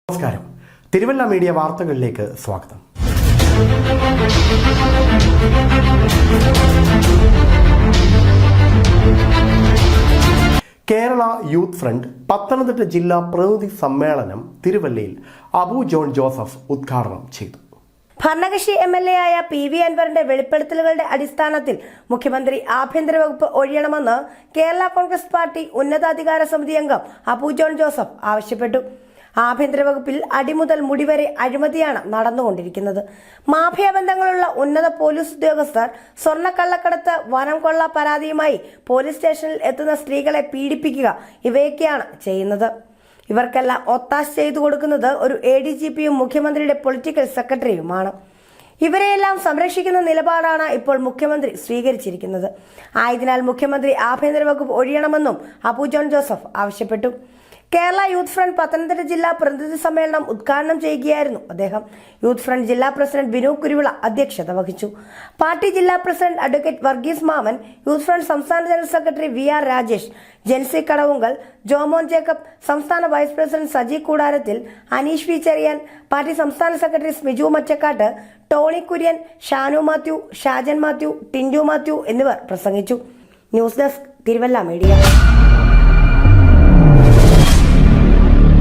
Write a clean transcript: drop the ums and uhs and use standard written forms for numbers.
നമസ്കാരം. തിരുവല്ല മീഡിയ വാർത്തകളിലേക്ക് സ്വാഗതം. കേരള യൂത്ത് ഫ്രണ്ട് പത്തനംതിട്ട ജില്ലാ പ്രതിനിധി സമ്മേളനം തിരുവല്ലയിൽ അബു ജോൺ ജോസഫ് ഉദ്ഘാടനം ചെയ്തു. ഭരണകക്ഷി MLA ആയ PV അൻവറിന്റെ വെളിപ്പെടുത്തലുകളുടെ അടിസ്ഥാനത്തിൽ മുഖ്യമന്ത്രി ആഭ്യന്തര വകുപ്പ് ഒഴിയണമെന്ന് കേരള കോൺഗ്രസ് പാർട്ടി ഉന്നതാധികാര സമിതി അംഗം അബു ജോൺ ജോസഫ് ആവശ്യപ്പെട്ടു. ആഭ്യന്തര വകുപ്പിൽ അടിമുതൽ മുടിവരെ അഴിമതിയാണ് നടന്നുകൊണ്ടിരിക്കുന്നത്. മാഫിയ ബന്ധങ്ങളുള്ള ഉന്നത പോലീസ് ഉദ്യോഗസ്ഥർ സ്വർണ്ണക്കള്ളക്കടത്ത്, വനം കൊള്ള പരാതിയുമായി പോലീസ് സ്റ്റേഷനിൽ എത്തുന്ന സ്ത്രീകളെ പീഡിപ്പിക്കുക, ഇവയൊക്കെയാണ് ചെയ്യുന്നത്. ഇവർക്കെല്ലാം ഒത്താശ ചെയ്തു കൊടുക്കുന്നത് ഒരു ADGPയും മുഖ്യമന്ത്രിയുടെ പൊളിറ്റിക്കൽ സെക്രട്ടറിയുമാണ്. ഇവരെയെല്ലാം സംരക്ഷിക്കുന്ന നിലപാടാണ് ഇപ്പോൾ മുഖ്യമന്ത്രി സ്വീകരിച്ചിരിക്കുന്നത്. ആയതിനാൽ മുഖ്യമന്ത്രി ആഭ്യന്തര വകുപ്പ് ഒഴിയണമെന്നും അബു ജോൺ ജോസഫ് ആവശ്യപ്പെട്ടു. കേരള യൂത്ത് ഫ്രണ്ട് പത്തനംതിട്ട ജില്ലാ പ്രതിനിധി സമ്മേളനം ഉദ്ഘാടനം ചെയ്യുകയായിരുന്നു അദ്ദേഹം. യൂത്ത് ഫ്രണ്ട് ജില്ലാ പ്രസിഡന്റ് ബിനു കുരുവിള അധ്യക്ഷത വഹിച്ചു. പാർട്ടി ജില്ലാ president advocate Varghese Mammen, youth front സംസ്ഥാന general secretary VR Rajesh, Jensy Kadavunkal, Jomon Jacob, സംസ്ഥാന vice president Saji Koodarathil, Aneesh V Cherian, party സംസ്ഥാന സെക്രട്ടറി സ്മിജു മച്ചക്കാട്ട്, ടോണി കുര്യൻ, ഷാനു മാത്യു, ഷാജൻ മാത്യു, ടിൻഡു മാത്യു എന്നിവർ പ്രസംഗിച്ചു. News desk, Thiruvalla media.